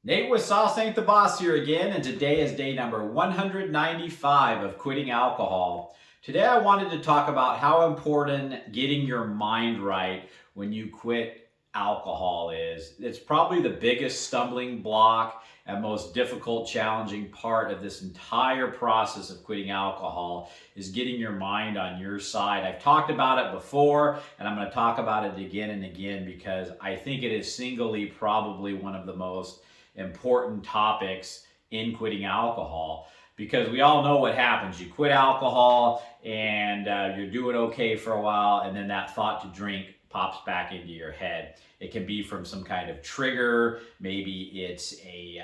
Nate with Sauce Ain't the Boss here again, and today is day number 195 of quitting alcohol. Today I wanted to talk about how important getting your mind right when you quit alcohol is. It's probably the biggest stumbling block and most difficult, challenging part of this entire process of quitting alcohol is getting your mind on your side. I've talked about it before, and I'm going to talk about it again and again because I think it is singly probably one of the most important topics in quitting alcohol, because we all know what happens. You quit alcohol and you're doing okay for a while, and then that thought to drink pops back into your head. It can be from some kind of trigger. Maybe it's a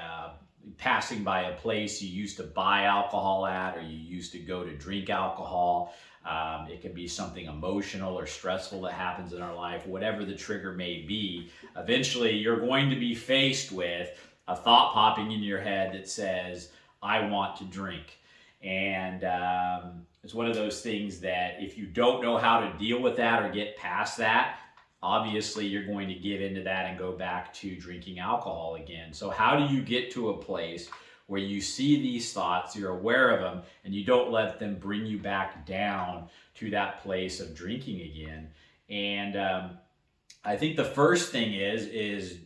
passing by a place you used to buy alcohol at, or you used to go to drink alcohol. It can be something emotional or stressful that happens in our life. Whatever the trigger may be, eventually you're going to be faced with a thought popping in your head that says, I want to drink. And it's one of those things that if you don't know how to deal with that or get past that, obviously you're going to give into that and go back to drinking alcohol again. So how do you get to a place where you see these thoughts, you're aware of them, and you don't let them bring you back down to that place of drinking again? And I think the first thing is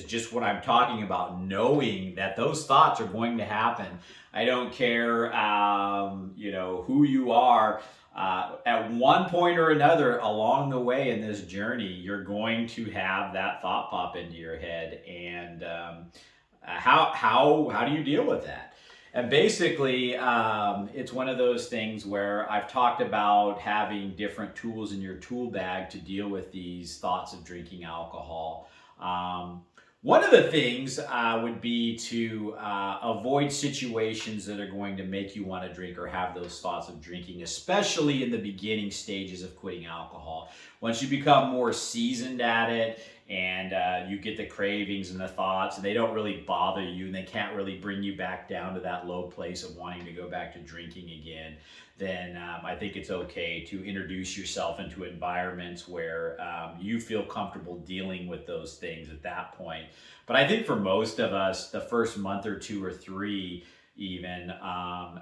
just what I'm talking about, knowing that those thoughts are going to happen. I don't care, who you are. At one point or another along the way in this journey, you're going to have that thought pop into your head, and how do you deal with that? And basically, it's one of those things where I've talked about having different tools in your tool bag to deal with these thoughts of drinking alcohol. One of the things would be to avoid situations that are going to make you want to drink or have those thoughts of drinking, especially in the beginning stages of quitting alcohol. Once you become more seasoned at it, and you get the cravings and the thoughts, and they don't really bother you, and they can't really bring you back down to that low place of wanting to go back to drinking again, then I think it's okay to introduce yourself into environments where you feel comfortable dealing with those things at that point. But I think for most of us, the first month or two or three even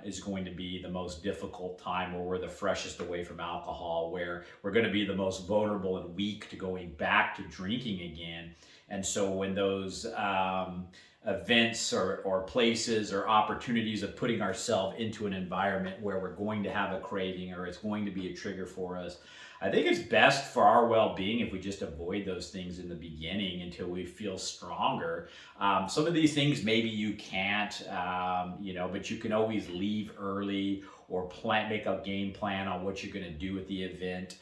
is going to be the most difficult time, where we're the freshest away from alcohol, where we're going to be the most vulnerable and weak to going back to drinking again. And so when those events or places or opportunities of putting ourselves into an environment where we're going to have a craving or it's going to be a trigger for us, I think it's best for our well-being if we just avoid those things in the beginning until we feel stronger. Some of these things maybe you can't, but you can always leave early or make a game plan on what you're going to do at the event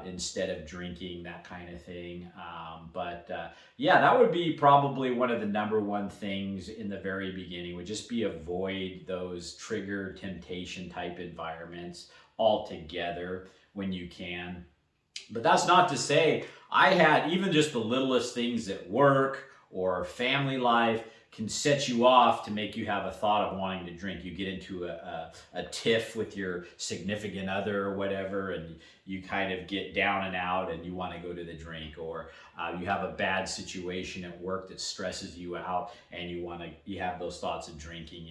instead of drinking, that kind of thing. Yeah, that would be probably one of the number one things in the very beginning, would just be avoid those trigger temptation type environments altogether when you can. But that's not to say I had even just the littlest things at work or family life can set you off to make you have a thought of wanting to drink. You get into a tiff with your significant other or whatever, and you kind of get down and out and you want to go to the drink, or you have a bad situation at work that stresses you out and you have those thoughts of drinking.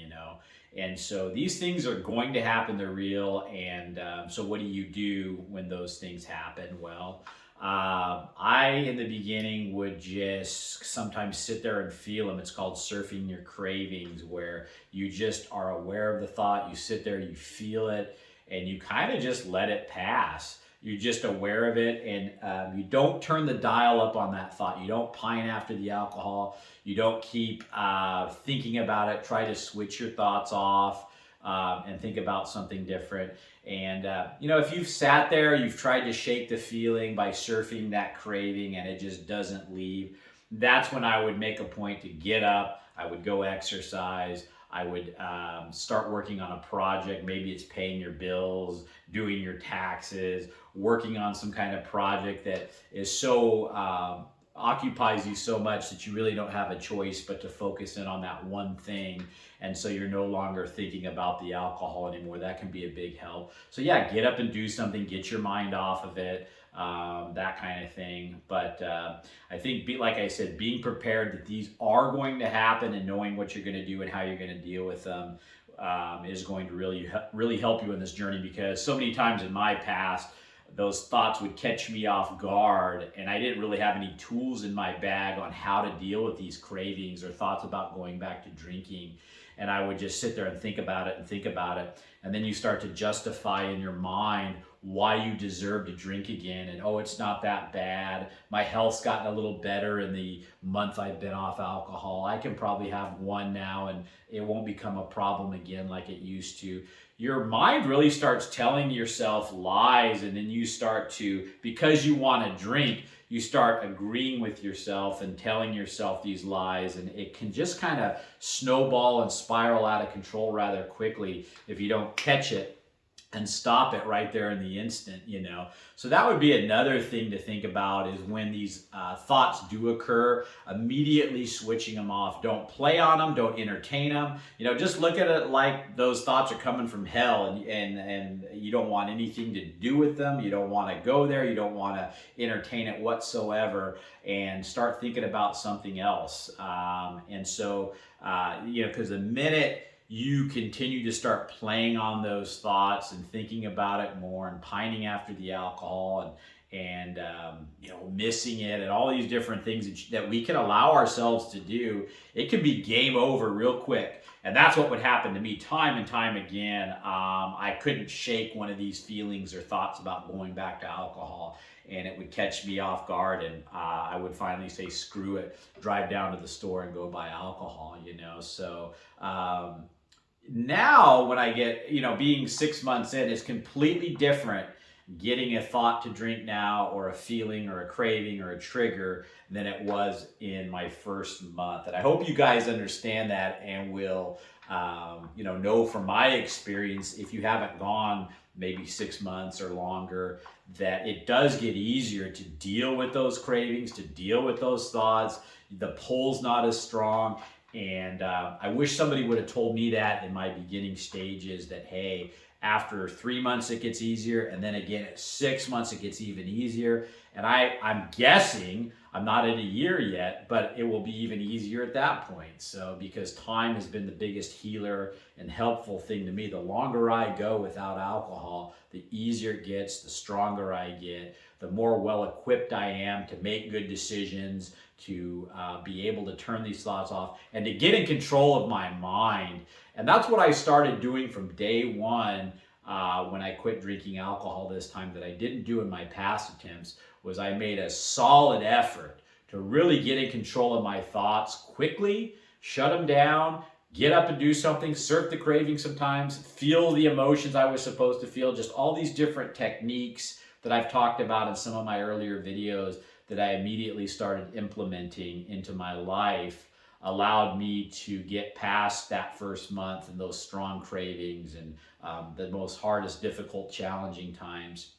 And so these things are going to happen, they're real. And so what do you do when those things happen? Well, I, in the beginning, would just sometimes sit there and feel them. It's called surfing your cravings, where you just are aware of the thought, you sit there, you feel it, and you kind of just let it pass. You're just aware of it, and you don't turn the dial up on that thought. You don't pine after the alcohol. You don't keep thinking about it. Try to switch your thoughts off and think about something different. And, if you've sat there, you've tried to shake the feeling by surfing that craving and it just doesn't leave, that's when I would make a point to get up. I would go exercise. I would start working on a project. Maybe it's paying your bills, doing your taxes, working on some kind of project that is so occupies you so much that you really don't have a choice but to focus in on that one thing. And so you're no longer thinking about the alcohol anymore. That can be a big help. So yeah, get up and do something, get your mind off of it. that kind of thing. But I think, like I said, being prepared that these are going to happen and knowing what you're going to do and how you're going to deal with them is going to really help you in this journey, because so many times in my past, those thoughts would catch me off guard, and I didn't really have any tools in my bag on how to deal with these cravings or thoughts about going back to drinking. And I would just sit there and think about it and think about it. And then you start to justify in your mind why you deserve to drink again. And oh, it's not that bad. My health's gotten a little better in the month I've been off alcohol. I can probably have one now and it won't become a problem again like it used to. Your mind really starts telling yourself lies, and then you start to, because you want to drink, you start agreeing with yourself and telling yourself these lies, and it can just kind of snowball and spiral out of control rather quickly if you don't catch it and stop it right there in the instant, you know. So that would be another thing to think about, is when these thoughts do occur, immediately switching them off. Don't play on them, don't entertain them. You know, just look at it like those thoughts are coming from hell, and you don't want anything to do with them. You don't want to go there. You don't want to entertain it whatsoever, and start thinking about something else. And so, you know, because the minute you continue to start playing on those thoughts and thinking about it more and pining after the alcohol and you know, missing it and all these different things that we can allow ourselves to do, it can be game over real quick. And that's what would happen to me time and time again. I couldn't shake one of these feelings or thoughts about going back to alcohol, and it would catch me off guard, and I would finally say, screw it, drive down to the store and go buy alcohol, you know. So now when I get, you know, being 6 months in, is completely different getting a thought to drink now, or a feeling or a craving or a trigger, than it was in my first month. And I hope you guys understand that and will, you know from my experience, if you haven't gone maybe 6 months or longer, that it does get easier to deal with those cravings, to deal with those thoughts. The pull's not as strong. And I wish somebody would have told me that in my beginning stages, that, hey, after 3 months it gets easier, and then again at 6 months it gets even easier. And I'm guessing, I'm not in a year yet, but it will be even easier at that point. So because time has been the biggest healer and helpful thing to me, the longer I go without alcohol, the easier it gets, the stronger I get, the more well-equipped I am to make good decisions, to be able to turn these thoughts off, and to get in control of my mind. And that's what I started doing from day one when I quit drinking alcohol this time, that I didn't do in my past attempts, was I made a solid effort to really get in control of my thoughts quickly, shut them down, get up and do something, surf the craving sometimes, feel the emotions I was supposed to feel, just all these different techniques that I've talked about in some of my earlier videos that I immediately started implementing into my life, allowed me to get past that first month and those strong cravings and the most hardest, difficult, challenging times.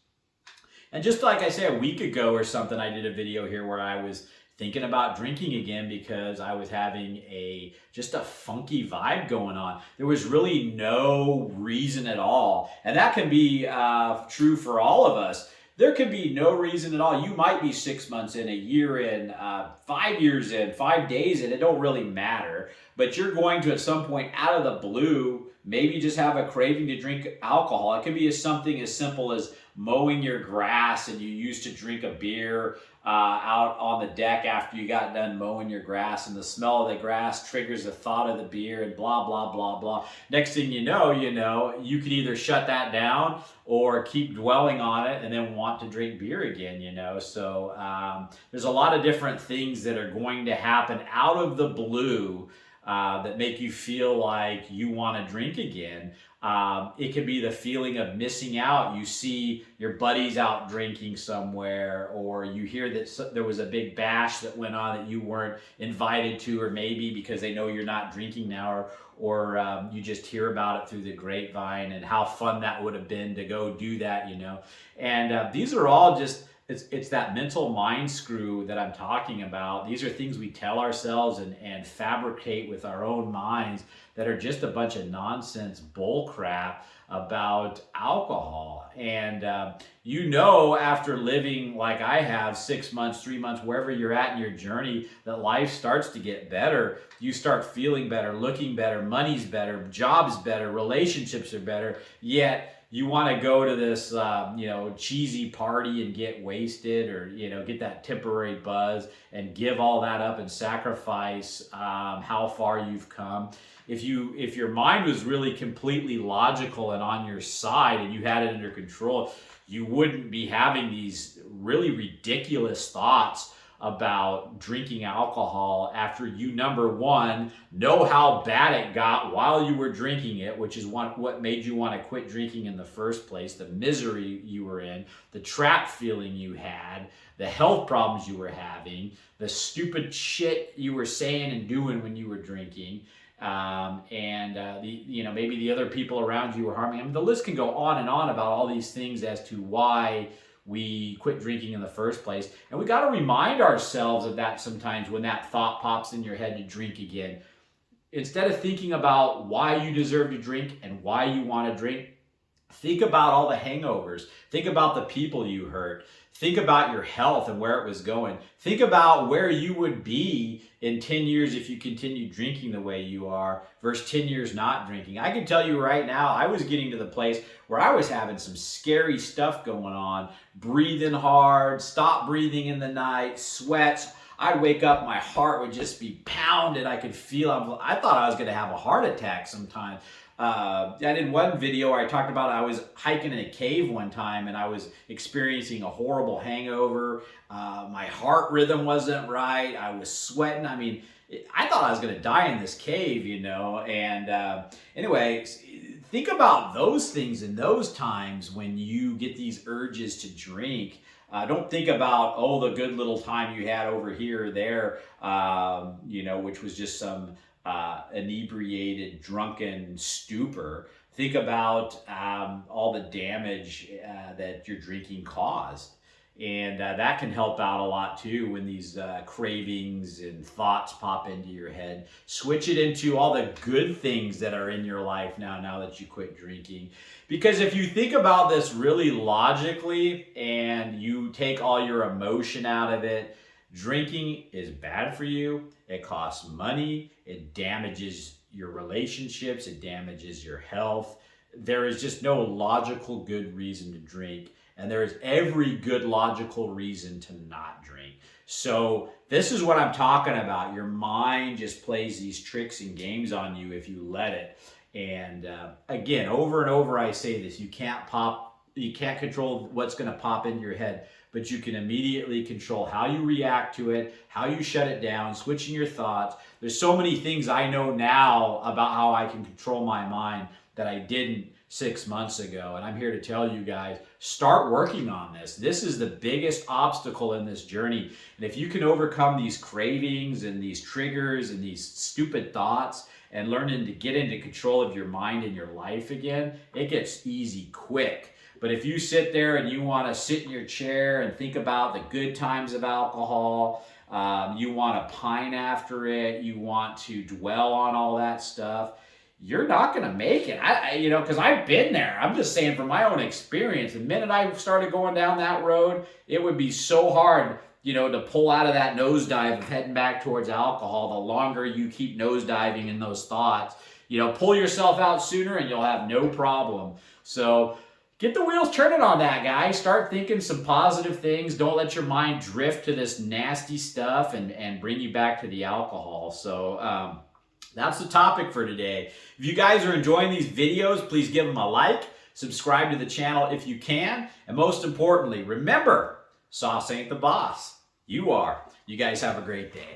And just like I said, a week ago or something, I did a video here where I was thinking about drinking again because I was having just a funky vibe going on. There was really no reason at all. And that can be true for all of us. There could be no reason at all. You might be 6 months in, a year in, 5 years in, 5 days in, it don't really matter. But you're going to, at some point, out of the blue, maybe just have a craving to drink alcohol. It could be something as simple as mowing your grass, and you used to drink a beer out on the deck after you got done mowing your grass, and the smell of the grass triggers the thought of the beer, and blah, blah, blah, blah. Next thing you know, you can either shut that down or keep dwelling on it and then want to drink beer again, So there's a lot of different things that are going to happen out of the blue that make you feel like you want to drink again. It could be the feeling of missing out. You see your buddies out drinking somewhere, or you hear that there was a big bash that went on that you weren't invited to, or maybe because they know you're not drinking now, or you just hear about it through the grapevine and how fun that would have been to go do that, And these are all just it's that mental mind screw that I'm talking about. These are things we tell ourselves and fabricate with our own minds that are just a bunch of nonsense bull crap about alcohol. And after living like I have 6 months, 3 months, wherever you're at in your journey, that life starts to get better. You start feeling better, looking better, money's better, job's better, relationships are better. Yet you want to go to this, cheesy party and get wasted, or get that temporary buzz and give all that up and sacrifice how far you've come. If your mind was really completely logical and on your side and you had it under control, you wouldn't be having these really ridiculous thoughts about drinking alcohol after you, number one, know how bad it got while you were drinking it, which is what made you want to quit drinking in the first place, the misery you were in, the trapped feeling you had, the health problems you were having, the stupid shit you were saying and doing when you were drinking, maybe the other people around you were harming. I mean, the list can go on and on about all these things as to why we quit drinking in the first place. And we got to remind ourselves of that sometimes when that thought pops in your head to drink again. Instead of thinking about why you deserve to drink and why you want to drink, think about all the hangovers. Think about the people you hurt. Think about your health and where it was going. Think about where you would be in 10 years if you continued drinking the way you are versus 10 years not drinking. I can tell you right now, I was getting to the place where I was having some scary stuff going on, breathing hard, stop breathing in the night, sweats. I'd wake up, my heart would just be pounded. I could feel, I thought I was going to have a heart attack sometime. I did one video where I talked about I was hiking in a cave one time and I was experiencing a horrible hangover. My heart rhythm wasn't right. I was sweating. I mean, I thought I was going to die in this cave, And anyway, think about those things in those times when you get these urges to drink. Don't think about, the good little time you had over here or there, which was just some inebriated, drunken stupor. Think about all the damage that your drinking caused. And that can help out a lot too when these cravings and thoughts pop into your head. Switch it into all the good things that are in your life now that you quit drinking. Because if you think about this really logically and you take all your emotion out of it, drinking is bad for you. It costs money. It damages your relationships. It damages your health. There is just no logical good reason to drink. And there is every good logical reason to not drink. So this is what I'm talking about. Your mind just plays these tricks and games on you if you let it. And again, over and over I say this, you can't control what's going to pop into your head, but you can immediately control how you react to it, how you shut it down, switching your thoughts. There's so many things I know now about how I can control my mind that I didn't 6 months ago. And I'm here to tell you guys, start working on this. This is the biggest obstacle in this journey. And if you can overcome these cravings and these triggers and these stupid thoughts and learning to get into control of your mind and your life again, it gets easy quick. But if you sit there and you want to sit in your chair and think about the good times of alcohol, you want to pine after it, you want to dwell on all that stuff, you're not going to make it. Because I've been there. I'm just saying from my own experience, the minute I started going down that road, it would be so hard, to pull out of that nosedive of heading back towards alcohol. The longer you keep nosediving in those thoughts, pull yourself out sooner and you'll have no problem. So get the wheels turning on that, guys. Start thinking some positive things. Don't let your mind drift to this nasty stuff and bring you back to the alcohol. So that's the topic for today. If you guys are enjoying these videos, please give them a like, subscribe to the channel if you can, and most importantly, remember, sauce ain't the boss. You are. You guys have a great day.